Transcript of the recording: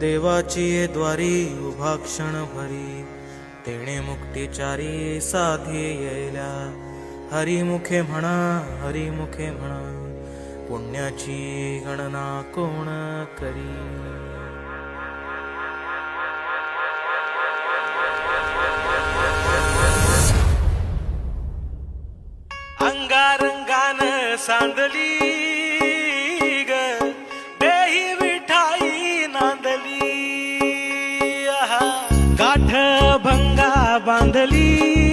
देवाची द्वारी उभा क्षण भरी, तेणे मुक्तिचारी साधी येल्या. हरिमुखे म्हणा, हरिमुखे म्हणा, पुण्याची गणना कोण करी. अंगारंगान सांदली ग, देही विठाई नांदली. गाठ भंगा बांधली